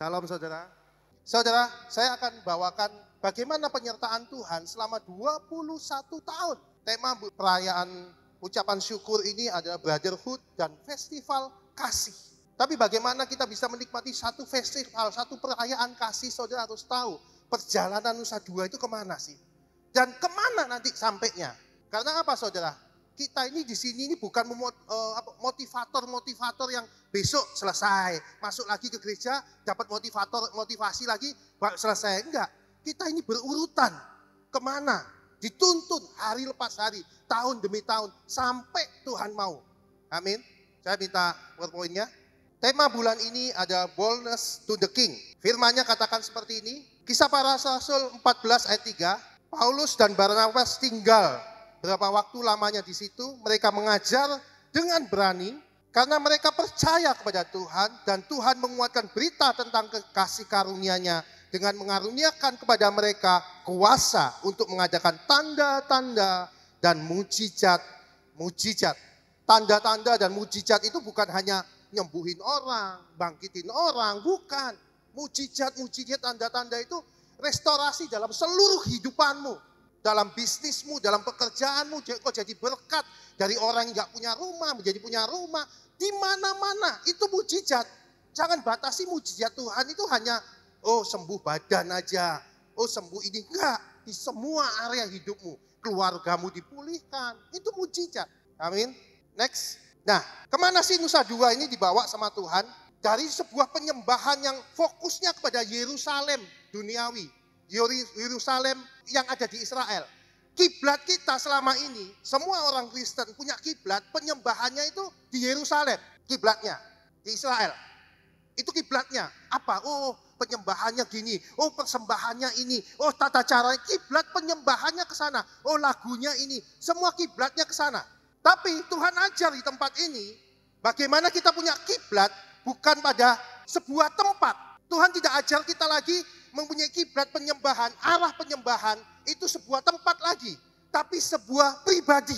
Salam saudara. Saudara, saya akan bawakan bagaimana penyertaan Tuhan selama 21 tahun. Tema perayaan ucapan syukur ini adalah brotherhood dan festival kasih. Tapi bagaimana kita bisa menikmati satu festival, satu perayaan kasih, saudara harus tahu perjalanan Nusa Dua itu kemana sih? Dan kemana nanti sampainya? Karena apa saudara? Kita ini di sini ini bukan motivator yang besok selesai, masuk lagi ke gereja, dapat motivasi lagi, selesai. Enggak, kita ini berurutan. Kemana? Dituntun hari lepas hari, tahun demi tahun, sampai Tuhan mau. Amin. Saya minta PowerPoint-nya. Tema bulan ini ada boldness to the king. Firman-Nya katakan seperti ini. Kisah Para Rasul 14 ayat 3. Paulus dan Barnabas tinggal berapa waktu lamanya di situ. Mereka mengajar dengan berani karena mereka percaya kepada Tuhan. Dan Tuhan menguatkan berita tentang kasih karunia-Nya dengan mengaruniakan kepada mereka kuasa untuk mengadakan tanda-tanda dan mujizat. Tanda-tanda dan mujizat itu bukan hanya nyembuhin orang, bangkitin orang, bukan. Mujizat, tanda-tanda itu restorasi dalam seluruh hidupanmu. Dalam bisnismu, dalam pekerjaanmu, kok jadi berkat. Dari orang yang gak punya rumah, menjadi punya rumah. Di mana-mana, itu mujizat. Jangan batasi mujizat Tuhan itu hanya, oh sembuh badan aja, oh sembuh ini. Enggak, di semua area hidupmu. Keluargamu dipulihkan, itu mujizat. Amin. Next. Nah, kemana sih Nusa Dua ini dibawa sama Tuhan? Dari sebuah penyembahan yang fokusnya kepada Yerusalem duniawi. Yerusalem yang ada di Israel. Kiblat kita selama ini, semua orang Kristen punya kiblat, penyembahannya itu di Yerusalem. Kiblatnya, di Israel. Itu kiblatnya. Apa? Oh, penyembahannya gini. Oh, persembahannya ini. Oh, tata cara kiblat penyembahannya ke sana. Oh, lagunya ini. Semua kiblatnya ke sana. Tapi Tuhan ajar di tempat ini, bagaimana kita punya kiblat bukan pada sebuah tempat. Tuhan tidak ajar kita lagi mempunyai kiblat penyembahan, arah penyembahan itu sebuah tempat lagi. Tapi sebuah pribadi,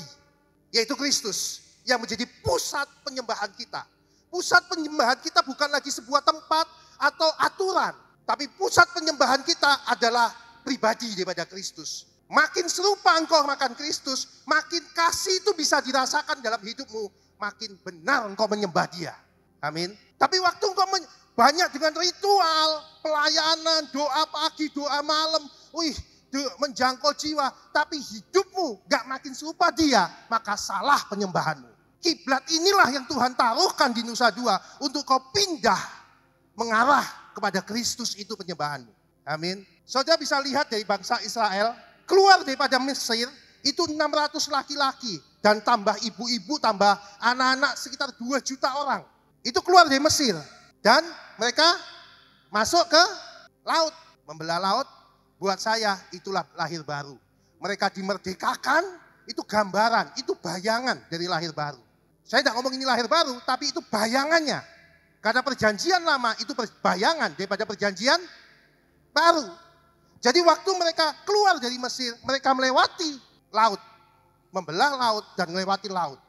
yaitu Kristus yang menjadi pusat penyembahan kita. Pusat penyembahan kita bukan lagi sebuah tempat atau aturan. Tapi pusat penyembahan kita adalah pribadi daripada Kristus. Makin serupa engkau makan Kristus, makin kasih itu bisa dirasakan dalam hidupmu. Makin benar engkau menyembah Dia. Amin. Tapi waktu engkau banyak dengan ritual, pelayanan, doa pagi, doa malam, menjangkau jiwa. Tapi hidupmu gak makin serupa Dia, maka salah penyembahanmu. Kiblat inilah yang Tuhan taruhkan di Nusa Dua untuk kau pindah mengarah kepada Kristus itu penyembahanmu. Amin. Saudara bisa lihat dari bangsa Israel, keluar daripada Mesir itu 600 laki-laki dan tambah ibu-ibu, tambah anak-anak sekitar 2 juta orang. Itu keluar dari Mesir dan mereka masuk ke laut, membelah laut. Buat saya itulah lahir baru. Mereka dimerdekakan, itu gambaran, itu bayangan dari lahir baru. Saya tidak ngomong ini lahir baru, tapi itu bayangannya. Karena perjanjian lama itu bayangan daripada perjanjian baru. Jadi waktu mereka keluar dari Mesir, mereka melewati laut. Membelah laut dan melewati laut.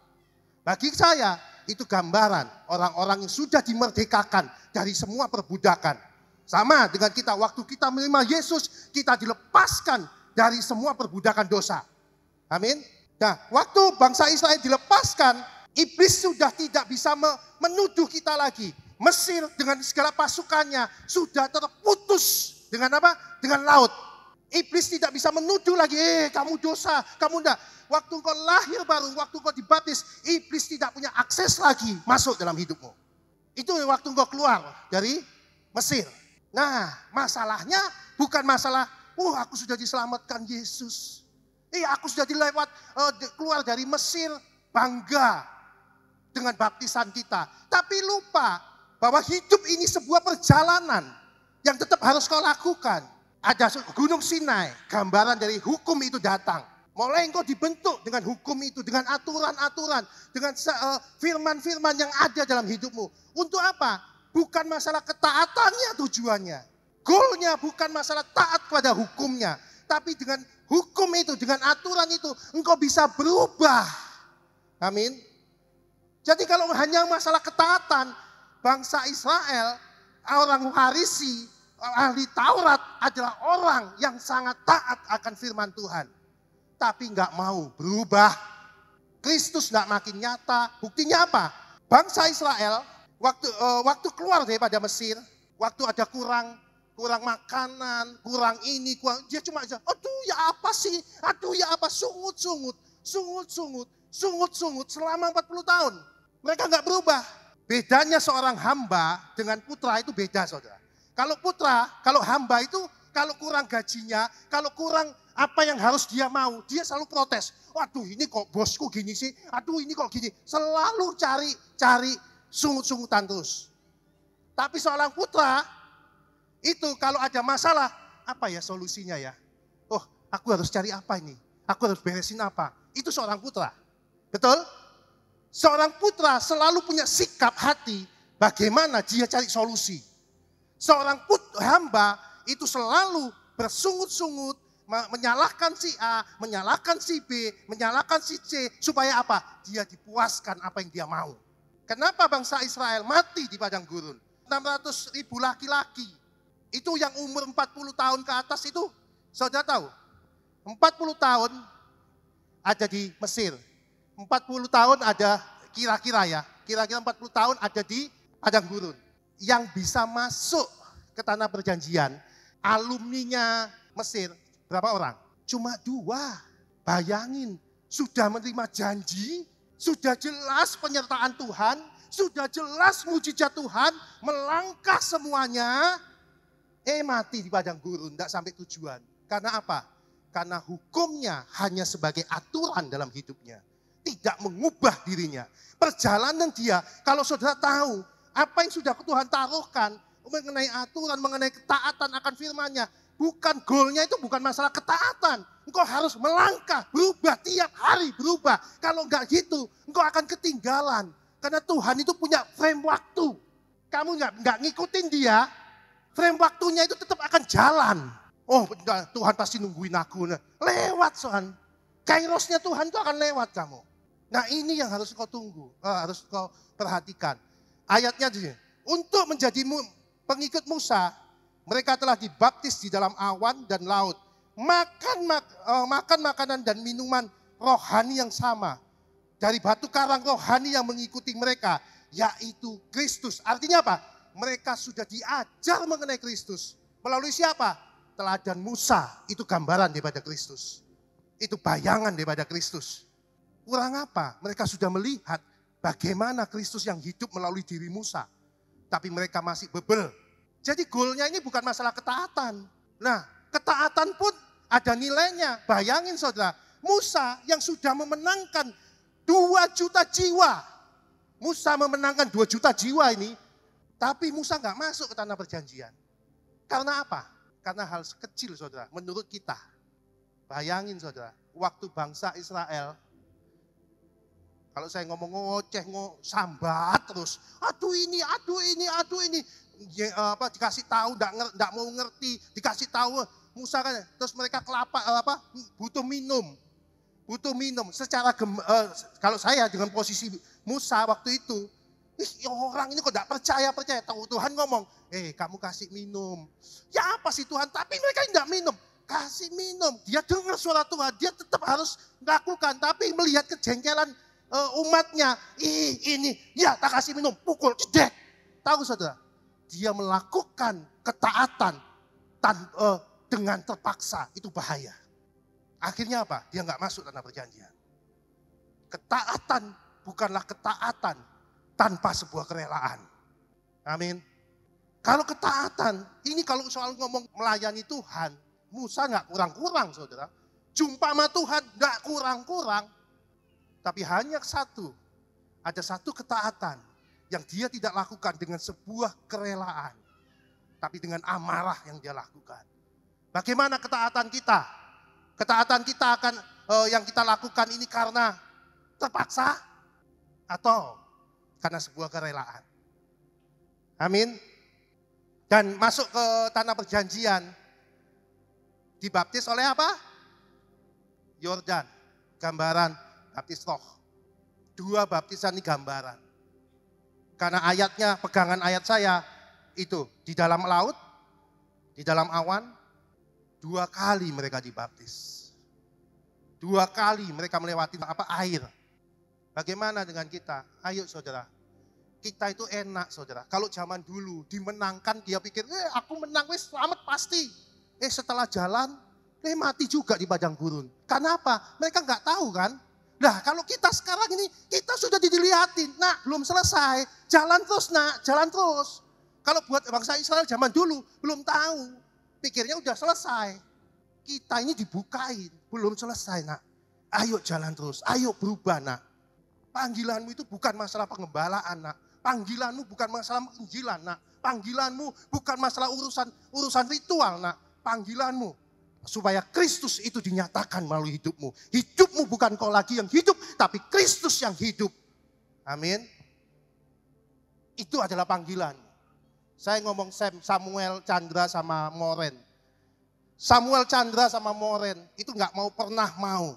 Bagi saya, itu gambaran orang-orang yang sudah dimerdekakan dari semua perbudakan. Sama dengan kita, waktu kita menerima Yesus, kita dilepaskan dari semua perbudakan dosa. Amin. Nah, waktu bangsa Israel dilepaskan, iblis sudah tidak bisa menuduh kita lagi. Mesir dengan segala pasukannya sudah terputus. Dengan apa? Dengan laut. Iblis tidak bisa menuduh lagi, kamu dosa, kamu enggak. Waktu kau lahir baru, waktu kau dibaptis, iblis tidak punya akses lagi masuk dalam hidupmu. Itu waktu kau keluar dari Mesir. Nah, masalahnya bukan masalah, aku sudah diselamatkan Yesus. Aku sudah keluar dari Mesir, bangga dengan baptisan kita. Tapi lupa bahwa hidup ini sebuah perjalanan yang tetap harus kau lakukan. Ada Gunung Sinai, gambaran dari hukum itu datang. Mulai engkau dibentuk dengan hukum itu, dengan aturan-aturan, dengan firman-firman yang ada dalam hidupmu. Untuk apa? Bukan masalah ketaatannya tujuannya. Goalnya bukan masalah taat pada hukumnya. Tapi dengan hukum itu, dengan aturan itu, engkau bisa berubah. Amin. Jadi kalau hanya masalah ketaatan, bangsa Israel orang Farisi, ahli Taurat adalah orang yang sangat taat akan firman Tuhan. Tapi nggak mau berubah. Kristus nggak makin nyata. Buktinya apa? Bangsa Israel waktu keluar daripada Mesir, waktu ada kurang makanan, kurang ini, dia cuma aja, aduh ya apa sih, aduh ya apa, sungut selama 40 tahun. Mereka nggak berubah. Bedanya seorang hamba dengan putra itu beda, saudara. Kalau putra, kalau hamba itu, kalau kurang gajinya, kalau kurang apa yang harus dia mau, dia selalu protes. Waduh ini kok bosku gini sih, aduh ini kok gini. Selalu cari sungut-sungutan terus. Tapi seorang putra, itu kalau ada masalah, apa ya solusinya ya? Oh aku harus cari apa ini? Aku harus beresin apa? Itu seorang putra. Betul? Seorang putra selalu punya sikap hati bagaimana dia cari solusi. Seorang hamba itu selalu bersungut-sungut, menyalahkan si A, menyalahkan si B, menyalahkan si C, supaya apa? Dia dipuaskan apa yang dia mau. Kenapa bangsa Israel mati di padang gurun? 600.000 laki-laki, itu yang umur 40 tahun ke atas itu, saudara tahu? 40 tahun ada di Mesir, 40 tahun ada kira-kira 40 tahun ada di padang gurun. Yang bisa masuk ke tanah perjanjian, alumninya Mesir, berapa orang? Cuma 2. Bayangin, sudah menerima janji, sudah jelas penyertaan Tuhan, sudah jelas mujizat Tuhan, melangkah semuanya, mati di padang gurun, tidak sampai tujuan. Karena apa? Karena hukumnya hanya sebagai aturan dalam hidupnya, tidak mengubah dirinya. Perjalanan dia, kalau saudara tahu apa yang sudah Tuhan taruhkan mengenai aturan, mengenai ketaatan akan firman-Nya, bukan goalnya itu bukan masalah ketaatan. Engkau harus melangkah, berubah tiap hari berubah. Kalau enggak gitu, engkau akan ketinggalan. Karena Tuhan itu punya frame waktu. Kamu enggak ngikutin dia, frame waktunya itu tetap akan jalan. Oh Tuhan pasti nungguin aku. Lewat Tuhan. Kairosnya Tuhan itu akan lewat kamu. Nah ini yang harus kau tunggu, harus kau perhatikan. Ayatnya di sini. Untuk menjadi pengikut Musa, mereka telah dibaptis di dalam awan dan laut. Makan makanan dan minuman rohani yang sama. Dari batu karang rohani yang mengikuti mereka, yaitu Kristus. Artinya apa? Mereka sudah diajar mengenai Kristus. Melalui siapa? Teladan Musa, itu gambaran daripada Kristus. Itu bayangan daripada Kristus. Kurang apa? Mereka sudah melihat bagaimana Kristus yang hidup melalui diri Musa. Tapi mereka masih bebel. Jadi goalnya ini bukan masalah ketaatan. Nah, ketaatan pun ada nilainya. Bayangin saudara, Musa yang sudah memenangkan 2 juta jiwa. Musa memenangkan 2 juta jiwa ini. Tapi Musa nggak masuk ke tanah perjanjian. Karena apa? Karena hal sekecil saudara, menurut kita. Bayangin saudara, waktu bangsa Israel, kalau saya ngomong ngoceh, sambat terus. Aduh ini. Dikasih tahu, enggak mau ngerti. Dikasih tahu, Musa kan, terus mereka butuh minum. Secara kalau saya dengan posisi Musa waktu itu, orang ini kok enggak percaya. Tahu Tuhan ngomong, kamu kasih minum. Ya apa sih Tuhan? Tapi mereka enggak minum. Kasih minum. Dia dengar suara Tuhan, dia tetap harus lakukan. Tapi melihat kejengkelan umatnya, tak kasih minum, pukul, cedek. Tahu saudara, dia melakukan ketaatan dengan terpaksa, itu bahaya. Akhirnya apa? Dia nggak masuk tanah perjanjian. Ketaatan bukanlah ketaatan tanpa sebuah kerelaan. Amin. Kalau ketaatan, ini kalau soal ngomong melayani Tuhan, Musa nggak kurang-kurang saudara. Jumpa sama Tuhan nggak kurang-kurang. Tapi hanya ada satu ketaatan yang dia tidak lakukan dengan sebuah kerelaan. Tapi dengan amarah yang dia lakukan. Bagaimana ketaatan kita? Ketaatan kita akan yang kita lakukan ini karena terpaksa atau karena sebuah kerelaan. Amin. Dan masuk ke tanah perjanjian. Dibaptis oleh apa? Yordan. Gambaran baptis roh. 2 baptisan ini gambaran. Karena ayatnya, pegangan ayat saya, itu di dalam laut, di dalam awan, 2 kali mereka dibaptis. 2 kali mereka melewati air. Bagaimana dengan kita? Ayo saudara, kita itu enak saudara. Kalau zaman dulu dimenangkan dia pikir, aku menang wis selamat pasti. Setelah jalan, mati juga di padang gurun. Kenapa? Mereka nggak tahu kan? Nah kalau kita sekarang ini, kita sudah dilihatin. Nah belum selesai, jalan terus nak, jalan terus. Kalau buat bangsa Israel zaman dulu, belum tahu. Pikirnya udah selesai. Kita ini dibukain, belum selesai nak. Ayo jalan terus, ayo berubah nak. Panggilanmu itu bukan masalah pengembalaan nak. Panggilanmu bukan masalah penginjilan nak. Panggilanmu bukan masalah urusan ritual nak. Panggilanmu supaya Kristus itu dinyatakan melalui hidupmu. Hidupmu bukan kau lagi yang hidup, tapi Kristus yang hidup. Amin. Itu adalah panggilan. Saya ngomong Samuel Chandra sama Moren. Samuel Chandra sama Moren itu pernah mau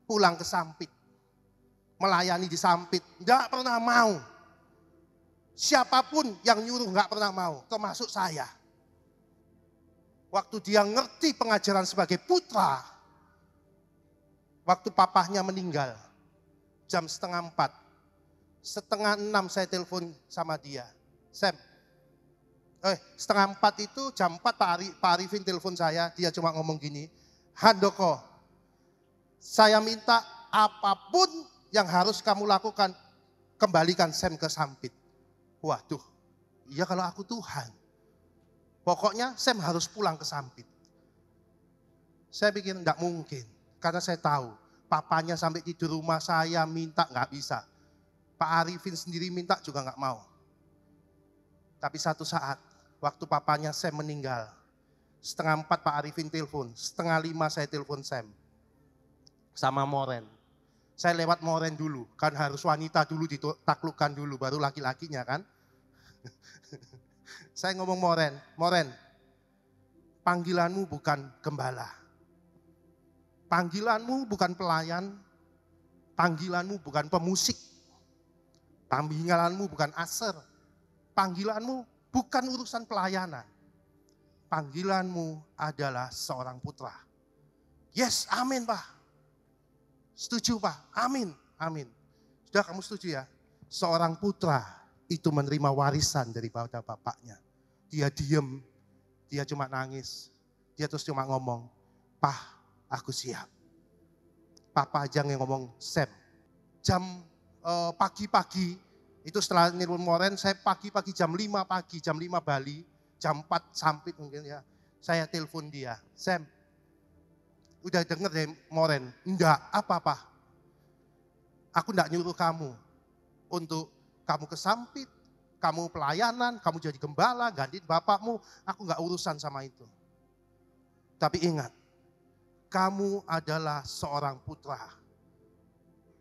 pulang ke Sampit. Melayani di Sampit, enggak pernah mau. Siapapun yang nyuruh enggak pernah mau, termasuk saya. Waktu dia ngerti pengajaran sebagai putra, waktu papahnya meninggal, jam 3:30, 5:30 saya telepon sama dia. Sam, 3:30 itu jam 4 Pak Arifin telepon saya, dia cuma ngomong gini, Handoko, saya minta apapun yang harus kamu lakukan, kembalikan Sam ke Sampit. Waduh, iya kalau aku Tuhan. Pokoknya Sam harus pulang ke Sampit. Saya pikir enggak mungkin, karena saya tahu papanya sampai tidur rumah saya minta enggak bisa. Pak Arifin sendiri minta juga enggak mau. Tapi satu saat, waktu papanya Sam meninggal, 3:30 Pak Arifin telepon, 4:30 saya telepon Sam. Sama Moren. Saya lewat Moren dulu, kan harus wanita dulu ditaklukkan dulu, baru laki-lakinya kan. Saya ngomong Moren, panggilanmu bukan gembala. Panggilanmu bukan pelayan, panggilanmu bukan pemusik. Panggilanmu bukan aser. Panggilanmu bukan urusan pelayanan. Panggilanmu adalah seorang putra. Yes, amin Pak. Setuju Pak, amin, amin. Sudah kamu setuju ya? Seorang putra itu menerima warisan daripada bapaknya. Dia diem, dia cuma nangis. Dia terus cuma ngomong, Pak, aku siap. Papa aja yang ngomong, Sam. Jam pagi-pagi, itu setelah nirun Moren, saya pagi-pagi jam 5 pagi, jam 5 Bali, jam 4 Sampit mungkin ya. Saya telepon dia, Sam, udah denger deh Moren? Enggak, apa-apa. Aku enggak nyuruh kamu untuk kamu ke Sampit, kamu pelayanan, kamu jadi gembala, gantiin bapakmu, aku enggak urusan sama itu. Tapi ingat, kamu adalah seorang putra.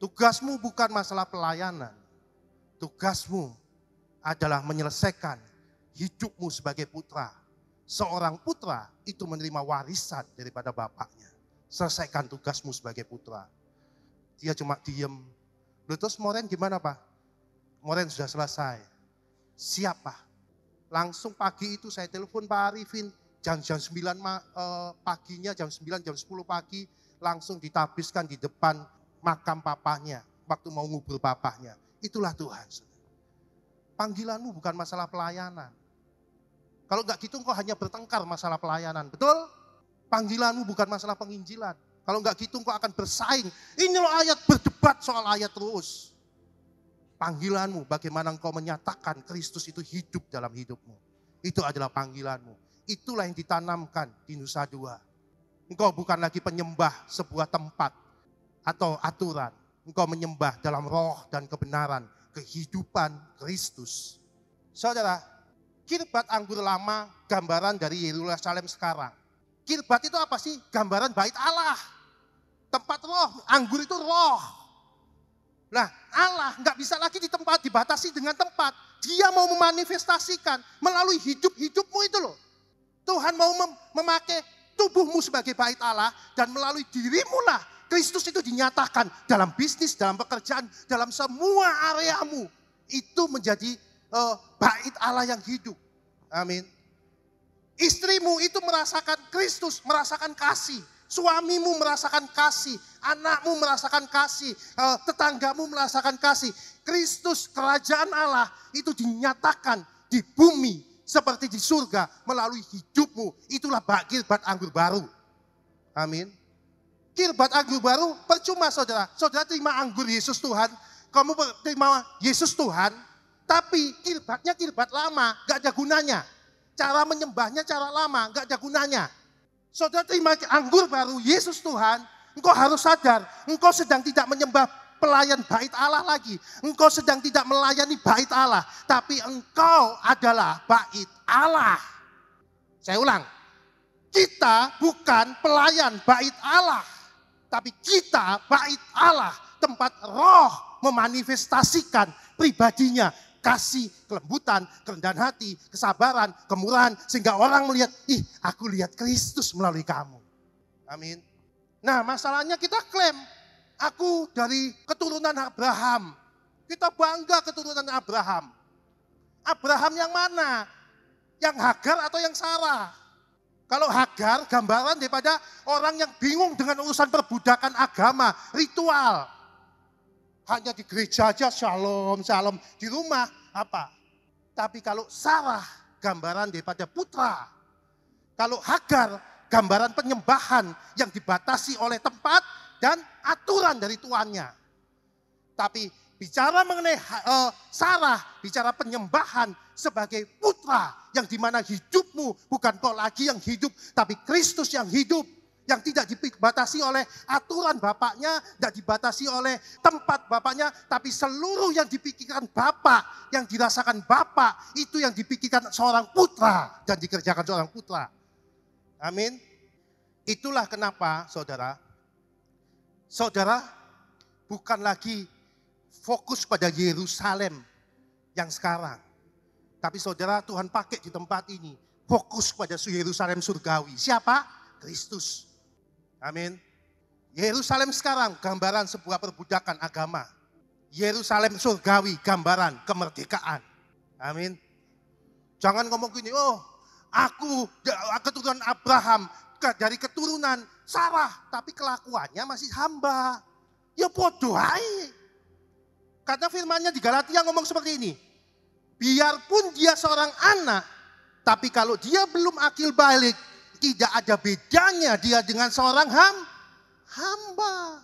Tugasmu bukan masalah pelayanan, tugasmu adalah menyelesaikan hidupmu sebagai putra. Seorang putra itu menerima warisan daripada bapaknya. Selesaikan tugasmu sebagai putra. Dia cuma diem. Terus Moren gimana Pak? Moren sudah selesai. Siap Pak. Langsung pagi itu saya telepon Pak Arifin. Jam 9 paginya, jam 9, jam 10 pagi. Langsung ditabiskan di depan makam papahnya. Waktu mau ngubur papahnya. Itulah Tuhan. Panggilanmu bukan masalah pelayanan. Kalau enggak gitu engkau hanya bertengkar masalah pelayanan. Betul? Panggilanmu bukan masalah penginjilan. Kalau enggak gitu engkau akan bersaing. Ini loh ayat, berdebat soal ayat terus. Panggilanmu bagaimana engkau menyatakan Kristus itu hidup dalam hidupmu. Itu adalah panggilanmu. Itulah yang ditanamkan di Nusa Dua. Engkau bukan lagi penyembah sebuah tempat atau aturan. Engkau menyembah dalam roh dan kebenaran. Kehidupan Kristus. Saudara, kirbat anggur lama gambaran dari Yerusalem sekarang. Kirbat itu apa sih? Gambaran bait Allah. Tempat roh, anggur itu roh. Nah Allah nggak bisa lagi dibatasi dengan tempat. Dia mau memanifestasikan melalui hidupmu itu loh. Tuhan mau memakai tubuhmu sebagai bait Allah. Dan melalui dirimu lah Kristus itu dinyatakan dalam bisnis, dalam pekerjaan, dalam semua areamu. Itu menjadi bait Allah yang hidup. Amin. Istrimu itu merasakan Kristus, merasakan kasih. Suamimu merasakan kasih, anakmu merasakan kasih, tetanggamu merasakan kasih. Kristus, kerajaan Allah itu dinyatakan di bumi seperti di surga melalui hidupmu. Itulah kirbat anggur baru. Amin. Kirbat anggur baru percuma saudara. Saudara terima anggur Yesus Tuhan, kamu terima Yesus Tuhan, tapi kirbatnya kirbat lama, gak ada gunanya. Cara menyembahnya cara lama, gak ada gunanya. Saudara terima anggur baru Yesus Tuhan, engkau harus sadar, engkau sedang tidak menyembah pelayan bait Allah lagi. Engkau sedang tidak melayani bait Allah, tapi engkau adalah bait Allah. Saya ulang, kita bukan pelayan bait Allah, tapi kita bait Allah, tempat roh memanifestasikan pribadinya. Kasih, kelembutan, kerendahan hati, kesabaran, kemurahan. Sehingga orang melihat, aku lihat Kristus melalui kamu. Amin. Nah masalahnya kita klaim, aku dari keturunan Abraham. Kita bangga keturunan Abraham. Abraham yang mana? Yang Hagar atau yang Sarah? Kalau Hagar gambaran daripada orang yang bingung dengan urusan perbudakan agama, ritual. Hanya di gereja aja shalom, shalom. Di rumah apa? Tapi kalau Sarah gambaran daripada putra. Kalau Hagar gambaran penyembahan yang dibatasi oleh tempat dan aturan dari tuannya. Tapi bicara mengenai Sarah, bicara penyembahan sebagai putra. Yang dimana hidupmu bukan kau lagi yang hidup, tapi Kristus yang hidup. Yang tidak dibatasi oleh aturan bapaknya, tidak dibatasi oleh tempat bapaknya, tapi seluruh yang dipikirkan bapak, yang dirasakan bapak, itu yang dipikirkan seorang putra dan dikerjakan seorang putra. Amin. Itulah kenapa saudara bukan lagi fokus pada Yerusalem yang sekarang. Tapi saudara Tuhan pakai di tempat ini, fokus pada Yerusalem surgawi. Siapa? Kristus. Amin. Yerusalem sekarang gambaran sebuah perbudakan agama. Yerusalem surgawi gambaran kemerdekaan. Amin. Jangan ngomong gini, aku keturunan Abraham, dari keturunan Sarah, tapi kelakuannya masih hamba. Ya bodoh aja. Karena firmannya di Galatia ngomong seperti ini. Biarpun dia seorang anak, tapi kalau dia belum akil balik, tidak ada bedanya dia dengan seorang hamba.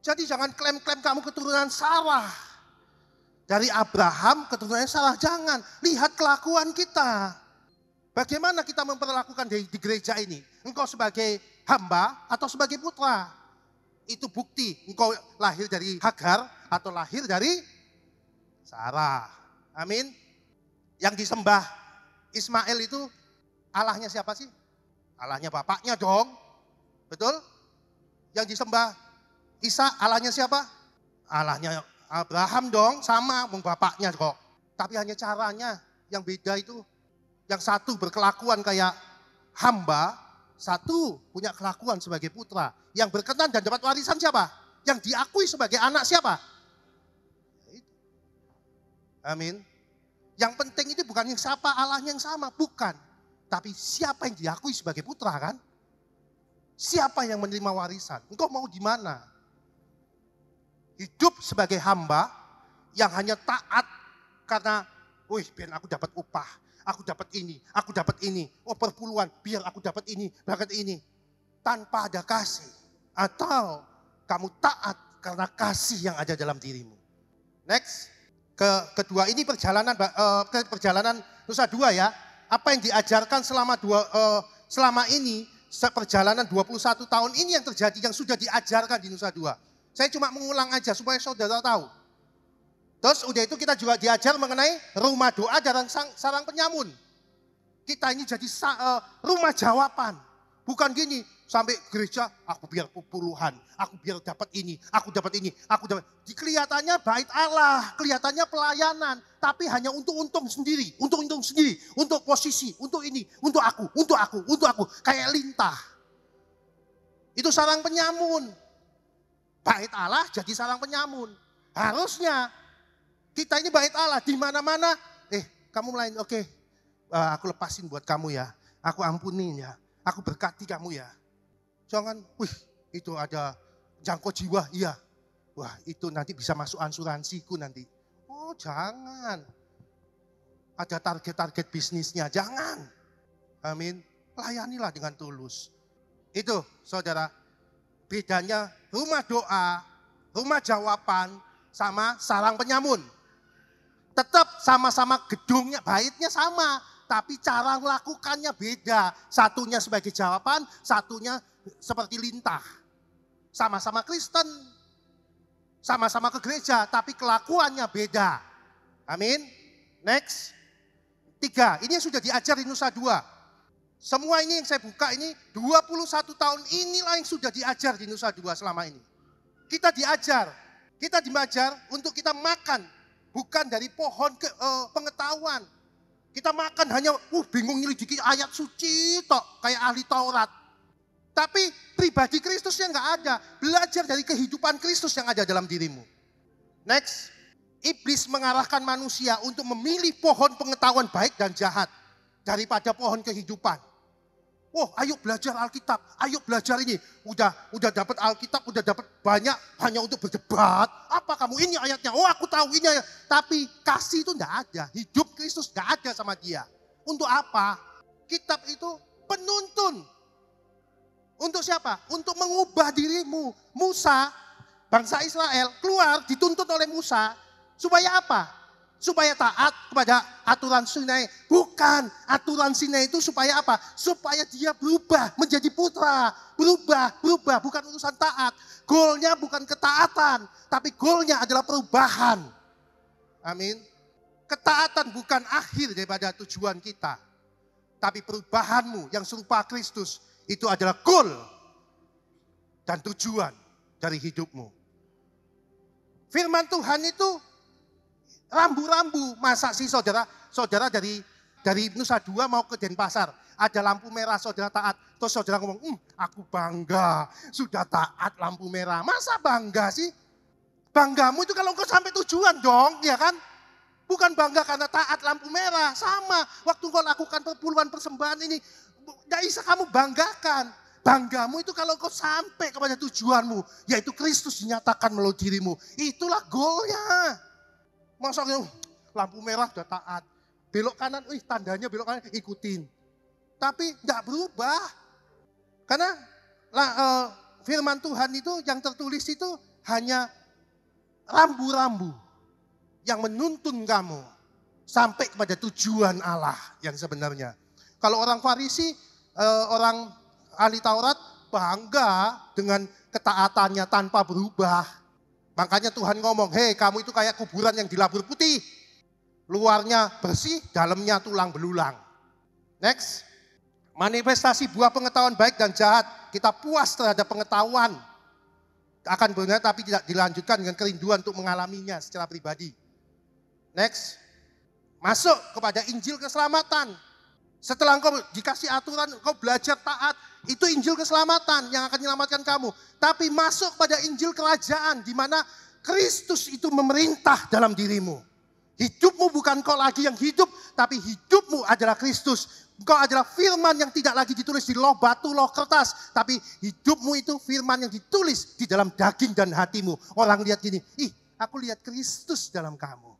Jadi jangan klaim-klaim kamu keturunan Sarah. Dari Abraham keturunan Sarah, jangan. Lihat kelakuan kita. Bagaimana kita memperlakukan di gereja ini? Engkau sebagai hamba atau sebagai putra? Itu bukti engkau lahir dari Hagar atau lahir dari Sarah. Amin. Yang disembah Ismail itu Allahnya siapa sih? Allahnya bapaknya dong. Betul? Yang disembah Isa, Allahnya siapa? Allahnya Abraham dong, sama bapaknya kok. Tapi hanya caranya yang beda itu. Yang satu berkelakuan kayak hamba, satu punya kelakuan sebagai putra. Yang berkenan dan dapat warisan siapa? Yang diakui sebagai anak siapa? Amin. Yang penting itu bukan yang siapa Allahnya yang sama, bukan. Tapi siapa yang diakui sebagai putra kan? Siapa yang menerima warisan? Engkau mau di mana? Hidup sebagai hamba yang hanya taat karena, biar aku dapat upah, aku dapat ini, perpuluhan, biar aku dapat ini, dapat ini. Tanpa ada kasih. Atau kamu taat karena kasih yang ada dalam dirimu. Next, kedua ini perjalanan Nusa Dua ya. Apa yang diajarkan selama ini, perjalanan 21 tahun ini yang terjadi, yang sudah diajarkan di Nusa Dua. Saya cuma mengulang aja supaya saudara tahu. Terus udah itu kita juga diajar mengenai rumah doa dan sarang penyamun. Kita ini jadi rumah jawaban. Bukan gini, sampai gereja, aku biar puluhan, aku biar dapat ini, aku dapat ini, aku dapat. Kelihatannya bait Allah, kelihatannya pelayanan, tapi hanya untuk untung sendiri, untuk posisi, untuk ini, untuk aku, kayak lintah. Itu sarang penyamun. Bait Allah jadi sarang penyamun. Harusnya kita ini bait Allah di mana-mana. Kamu melayan, oke. aku lepasin buat kamu ya. Aku ampunin ya. Aku berkati kamu ya. Jangan, itu ada jangkau jiwa, iya. Wah, itu nanti bisa masuk asuransiku nanti. Oh, jangan. Ada target-target bisnisnya, jangan. Amin. Layanilah dengan tulus. Itu, saudara, bedanya rumah doa, rumah jawaban, sama sarang penyamun. Tetap sama-sama gedungnya, baitnya sama. Tapi cara melakukannya beda. Satunya sebagai jawaban, satunya seperti lintah. Sama-sama Kristen, sama-sama ke gereja, tapi kelakuannya beda. Amin. Next. 3, ini yang sudah diajar di Nusa Dua. Semua ini yang saya buka ini 21 tahun inilah yang sudah diajar di Nusa Dua selama ini. Kita diajar untuk kita makan, bukan dari pohon pengetahuan. Kita makan hanya bingung nyelidiki ayat suci tok kayak ahli Taurat. Tapi pribadi Kristusnya nggak ada. Belajar dari kehidupan Kristus yang ada dalam dirimu. Next. Iblis mengarahkan manusia untuk memilih pohon pengetahuan baik dan jahat daripada pohon kehidupan. Oh, ayo belajar Alkitab, ayo belajar ini. Udah dapat Alkitab, udah dapat banyak hanya untuk berdebat. Apa kamu ini ayatnya? Oh, aku tahu ini ayat. Tapi kasih itu enggak ada. Hidup Kristus enggak ada sama dia. Untuk apa? Kitab itu penuntun. Untuk siapa? Untuk mengubah dirimu. Musa, bangsa Israel keluar dituntut oleh Musa. Supaya apa? Supaya taat kepada aturan Sinai. Bukan, aturan Sinai itu supaya apa? Supaya dia berubah menjadi putra. Berubah. Bukan urusan taat. Goalnya bukan ketaatan. Tapi goalnya adalah perubahan. Amin. Ketaatan bukan akhir daripada tujuan kita. Tapi perubahanmu yang serupa Kristus. Itu adalah goal dan tujuan dari hidupmu. Firman Tuhan itu rambu-rambu. Masa sih saudara dari Nusa Dua mau ke Denpasar, ada lampu merah, saudara taat. Terus saudara ngomong, aku bangga sudah taat lampu merah. Masa bangga sih? Banggamu itu kalau engkau sampai tujuan dong, ya kan? Bukan bangga karena taat lampu merah. Sama, waktu engkau lakukan puluhan persembahan ini, tidak bisa kamu banggakan. Banggamu itu kalau engkau sampai kepada tujuanmu, yaitu Kristus dinyatakan melalui dirimu. Itulah goalnya. Masa lampu merah udah taat. Belok kanan, tandanya belok kanan, ikutin. Tapi tidak berubah. Karena firman Tuhan itu yang tertulis itu hanya rambu-rambu yang menuntun kamu sampai kepada tujuan Allah yang sebenarnya. Kalau orang Farisi, orang ahli Taurat bangga dengan ketaatannya tanpa berubah. Makanya Tuhan ngomong, hei kamu itu kayak kuburan yang dilabur putih. Luarnya bersih, dalamnya tulang belulang. Next. Manifestasi buah pengetahuan baik dan jahat. Kita puas terhadap pengetahuan. Akan benar tapi tidak dilanjutkan dengan kerinduan untuk mengalaminya secara pribadi. Next. Masuk kepada Injil keselamatan. Setelah engkau dikasih aturan, engkau belajar taat. Itu Injil keselamatan yang akan menyelamatkan kamu. Tapi masuk pada Injil kerajaan di mana Kristus itu memerintah dalam dirimu. Hidupmu bukan kau lagi yang hidup, tapi hidupmu adalah Kristus. Engkau adalah firman yang tidak lagi ditulis di loh batu, loh kertas. Tapi hidupmu itu firman yang ditulis di dalam daging dan hatimu. Orang lihat gini, aku lihat Kristus dalam kamu.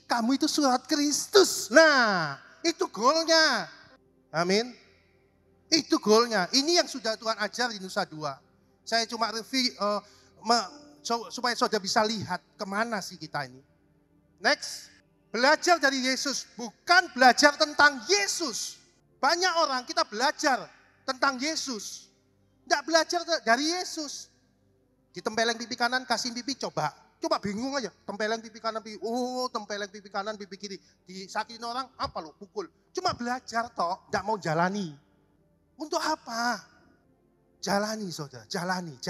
Kamu itu surat Kristus. Nah, itu goalnya. Amin. Itu goalnya. Ini yang sudah Tuhan ajar di Nusa Dua. Saya cuma review supaya saudara bisa lihat kemana sih kita ini. Next. Belajar dari Yesus. Bukan belajar tentang Yesus. Banyak orang kita belajar tentang Yesus. Tidak belajar dari Yesus. Ditempeleng pipi kanan, kasih pipi, coba. Coba bingung aja, tempeleng pipi kanan, tempeleng pipi kanan, pipi kiri. Disakitin orang, apa lo, pukul. Cuma belajar toh, tidak mau jalani. Untuk apa? Jalani saudara, jalani.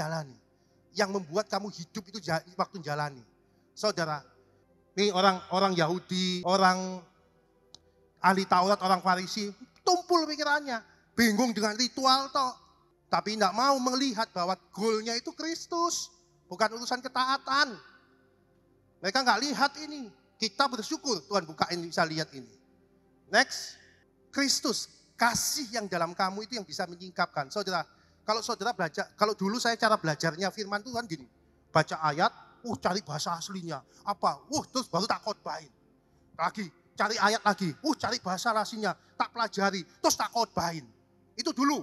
Yang membuat kamu hidup itu waktu jalani. Saudara, ini orang Yahudi, orang ahli Taurat, orang Farisi, tumpul pikirannya. Bingung dengan ritual toh. Tapi tidak mau melihat bahwa goalnya itu Kristus. Bukan urusan ketaatan. Mereka nggak lihat ini. Kita bersyukur Tuhan bukain bisa lihat ini. Next. Kristus, kasih yang dalam kamu itu yang bisa menyingkapkan. Saudara, kalau saudara belajar, kalau dulu saya cara belajarnya firman Tuhan gini. Baca ayat, cari bahasa aslinya. Apa? Terus baru tak khotbahin. Lagi, cari ayat lagi. Cari bahasa aslinya. Tak pelajari, terus tak khotbahin. Itu dulu.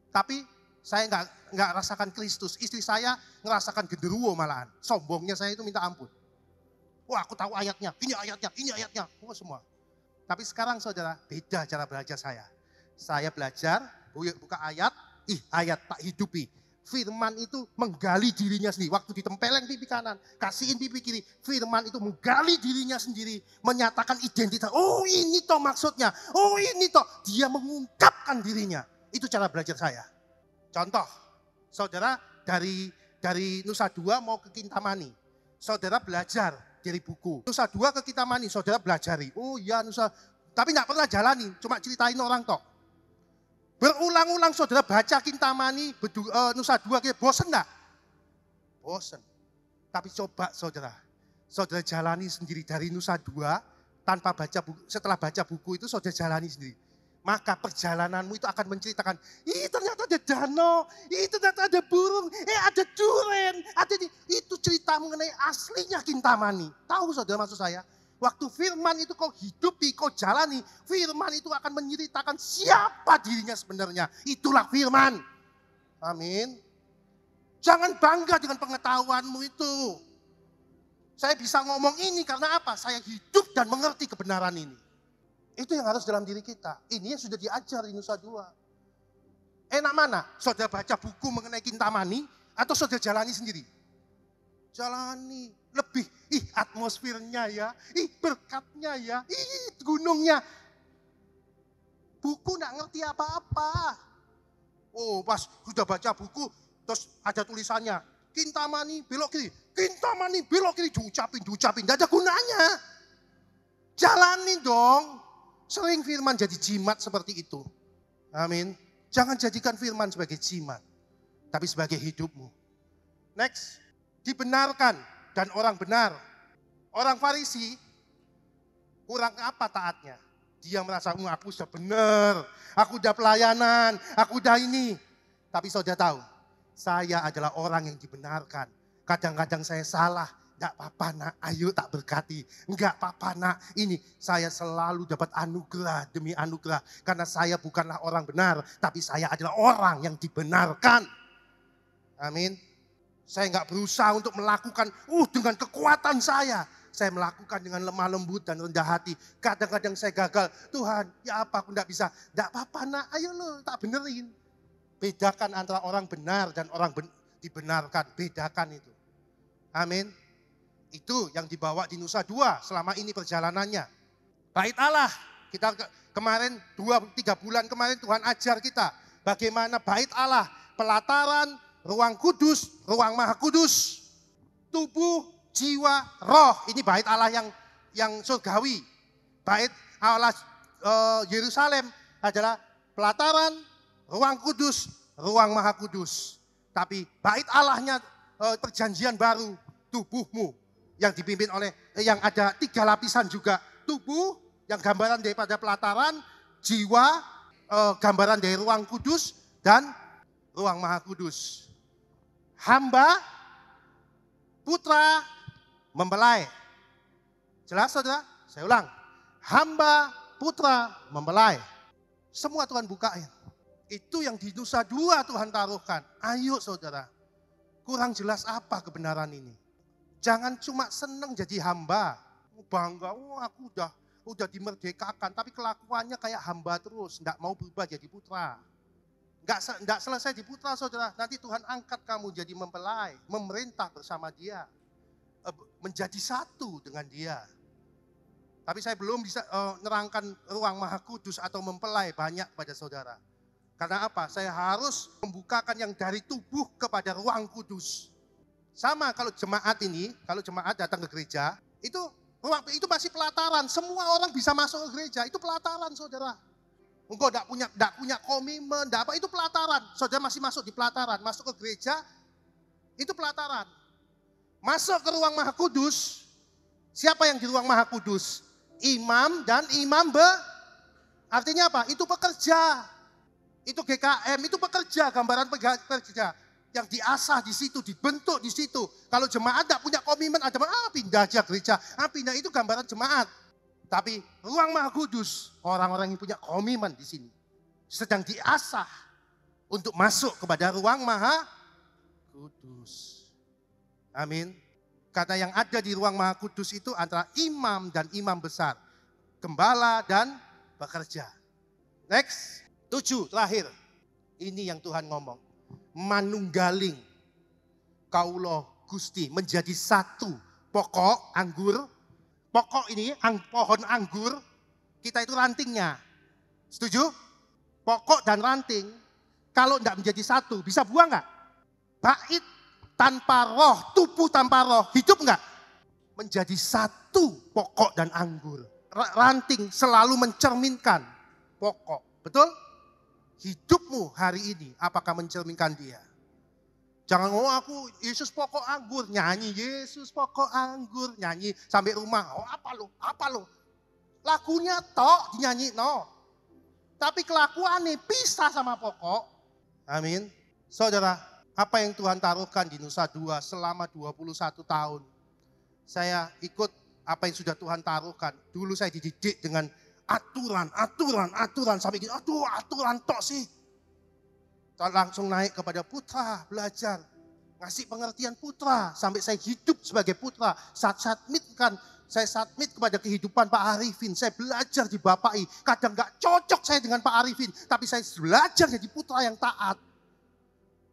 Tapi saya nggak rasakan Kristus. Istri saya ngerasakan genderuwo malahan. Sombongnya saya itu minta ampun. Aku tahu ayatnya, ini ayatnya, ini ayatnya. Semua. Tapi sekarang saudara, beda cara belajar saya. Saya belajar, buka ayat, ayat tak hidupi. Firman itu menggali dirinya sendiri. Waktu ditempeleng pipi kanan, kasihin pipi kiri. Firman itu menggali dirinya sendiri. Menyatakan identitas. Ini toh maksudnya. Ini toh. Dia mengungkapkan dirinya. Itu cara belajar saya. Contoh, saudara dari Nusa Dua mau ke Kintamani. Saudara belajar dari buku. Nusa Dua ke Kintamani, saudara belajari. Nusa. Tapi nggak pernah jalani, cuma ceritain orang toh. Berulang-ulang saudara baca Kintamani, Nusa Dua, bosen enggak? Bosen. Tapi coba saudara jalani sendiri dari Nusa Dua, tanpa baca buku, setelah baca buku itu saudara jalani sendiri. Maka perjalananmu itu akan menceritakan, ternyata ada danau, ternyata ada burung, ada duren, itu cerita mengenai aslinya Kintamani. Tahu saudara maksud saya? Waktu firman itu kau hidupi, kau jalani, firman itu akan menceritakan siapa dirinya sebenarnya. Itulah firman. Amin. Jangan bangga dengan pengetahuanmu itu. Saya bisa ngomong ini karena apa? Saya hidup dan mengerti kebenaran ini. Itu yang harus dalam diri kita. Ini yang sudah diajar di Nusa Dua. Enak mana? Saudara baca buku mengenai Kintamani atau saudara jalani sendiri? Jalani. Lebih, atmosfernya ya, berkatnya ya, gunungnya. Buku enggak ngerti apa-apa. Pas sudah baca buku, terus ada tulisannya, Kintamani belok kiri, Kintamani belok kiri, diucapin, enggak ada gunanya. Jalani dong. Sering firman jadi jimat seperti itu. Amin. Jangan jadikan firman sebagai jimat, tapi sebagai hidupmu. Next, dibenarkan dan orang benar. Orang Farisi kurang apa taatnya? Dia merasa, aku sudah benar, aku udah pelayanan, aku udah ini. Tapi saudara tahu, saya adalah orang yang dibenarkan. Kadang-kadang saya salah. Enggak apa-apa nak, ayo tak berkati. Enggak apa-apa nak, ini saya selalu dapat anugerah demi anugerah. Karena saya bukanlah orang benar, tapi saya adalah orang yang dibenarkan. Amin. Saya enggak berusaha untuk melakukan dengan kekuatan saya. Saya melakukan dengan lemah lembut dan rendah hati. Kadang-kadang saya gagal. Tuhan, ya apa aku enggak bisa. Enggak apa-apa nak, ayo lo tak benerin. Bedakan antara orang benar dan orang dibenarkan. Bedakan itu. Amin. Itu yang dibawa di Nusa Dua selama ini perjalanannya. Bait Allah, kita kemarin 2-3 bulan kemarin Tuhan ajar kita. Bagaimana bait Allah, pelataran, ruang kudus, ruang maha kudus. Tubuh, jiwa, roh. Ini bait Allah yang surgawi. Bait Allah Yerusalem adalah pelataran, ruang kudus, ruang maha kudus. Tapi bait Allahnya perjanjian baru, tubuhmu. Yang dipimpin oleh, yang ada 3 lapisan juga. Tubuh yang gambaran daripada pelataran, jiwa gambaran dari ruang kudus dan ruang maha kudus. Hamba, putra, mempelai. Jelas saudara? Saya ulang. Hamba, putra, mempelai. Semua Tuhan bukain. Itu yang di Nusa Dua Tuhan taruhkan. Ayo saudara. Kurang jelas apa kebenaran ini? Jangan cuma senang jadi hamba. Bangga, aku udah dimerdekakan. Tapi kelakuannya kayak hamba terus. Enggak mau berubah jadi putra. Enggak selesai di putra saudara. Nanti Tuhan angkat kamu jadi mempelai. Memerintah bersama dia. Menjadi satu dengan dia. Tapi saya belum bisa nerangkan ruang maha kudus atau mempelai banyak pada saudara. Karena apa? Saya harus membukakan yang dari tubuh kepada ruang kudus. Sama kalau jemaat datang ke gereja, itu masih pelataran. Semua orang bisa masuk ke gereja, itu pelataran saudara. Engkau enggak punya komitmen, enggak apa, itu pelataran. Saudara masih masuk di pelataran, masuk ke gereja, itu pelataran. Masuk ke ruang maha kudus, siapa yang di ruang maha kudus? Imam dan imam Artinya apa? Itu pekerja. Itu GKM, itu pekerja, gambaran pekerja. Yang diasah di situ, dibentuk di situ. Kalau jemaat tidak punya komitmen, ada pindah aja gereja. Pindah itu gambaran jemaat. Tapi ruang Maha Kudus, orang-orang yang punya komitmen di sini. Sedang diasah untuk masuk kepada ruang Maha Kudus. Amin. Karena yang ada di ruang Maha Kudus itu antara imam dan imam besar. Gembala dan pekerja. Next, 7 terakhir. Ini yang Tuhan ngomong. Manunggaling kaulo Gusti menjadi satu pokok anggur. Pokok ini pohon anggur, kita itu rantingnya. Setuju? Pokok dan ranting kalau tidak menjadi satu bisa buang nggak? Bait tanpa roh, tubuh tanpa roh, hidup nggak? Menjadi satu pokok dan anggur. Ranting selalu mencerminkan pokok. Betul? Hidupmu hari ini apakah mencerminkan dia? Jangan ngomong aku Yesus pokok anggur, nyanyi Yesus pokok anggur, nyanyi sampai rumah. Apa lo? Lagunya tok dinyanyi no. Tapi kelakuannya pisah sama pokok. Amin. Saudara, apa yang Tuhan taruhkan di Nusa Dua selama 21 tahun. Saya ikut apa yang sudah Tuhan taruhkan. Dulu saya dididik dengan aturan sampai gitu. Aduh, aturan tok sih. Langsung naik kepada putra, belajar. Ngasih pengertian putra. Sampai saya hidup sebagai putra. Saya submit kepada kehidupan Pak Arifin. Saya belajar dibapai. Kadang gak cocok saya dengan Pak Arifin. Tapi saya belajar jadi putra yang taat.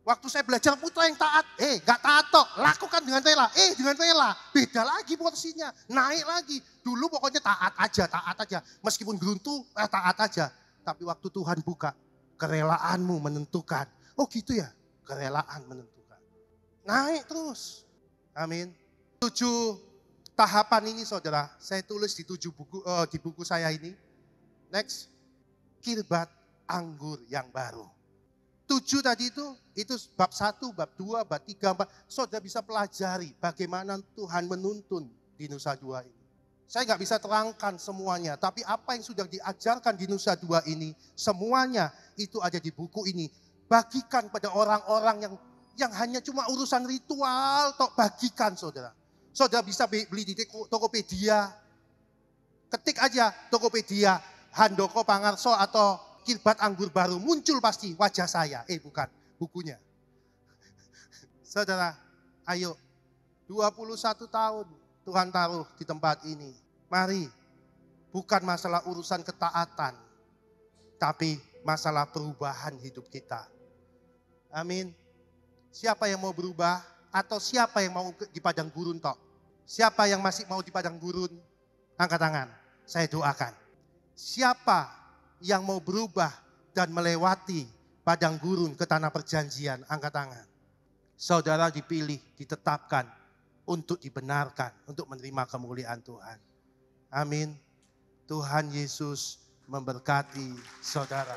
Waktu saya belajar putra yang taat. Gak taat tok. Lakukan dengan rela. Dengan rela. Beda lagi porsinya. Naik lagi. Dulu pokoknya taat aja. Meskipun geruntu, taat aja. Tapi waktu Tuhan buka, kerelaanmu menentukan. Oh gitu ya, kerelaan menentukan. Naik terus. Amin. 7 tahapan ini saudara, saya tulis di 7 buku di buku saya ini. Next, kirbat anggur yang baru. 7 tadi itu bab 1, bab 2, bab 3, 4. Saudara bisa pelajari bagaimana Tuhan menuntun di Nusa Dua ini. Saya nggak bisa terangkan semuanya, tapi apa yang sudah diajarkan di Nusa Dua ini, semuanya itu ada di buku ini. Bagikan pada orang-orang yang hanya cuma urusan ritual, bagikan saudara. Saudara bisa beli di Tokopedia. Ketik aja Tokopedia, Handoko Pangarso atau kirbat anggur baru, muncul pasti wajah saya. Bukan, bukunya. Saudara, ayo 21 tahun. Tuhan taruh di tempat ini. Mari, bukan masalah urusan ketaatan, tapi masalah perubahan hidup kita. Amin. Siapa yang mau berubah atau siapa yang mau di padang gurun tok? Siapa yang masih mau di padang gurun? Angkat tangan, saya doakan. Siapa yang mau berubah dan melewati padang gurun ke tanah perjanjian? Angkat tangan. Saudara dipilih, ditetapkan untuk dibenarkan, untuk menerima kemuliaan Tuhan. Amin. Tuhan Yesus memberkati saudara.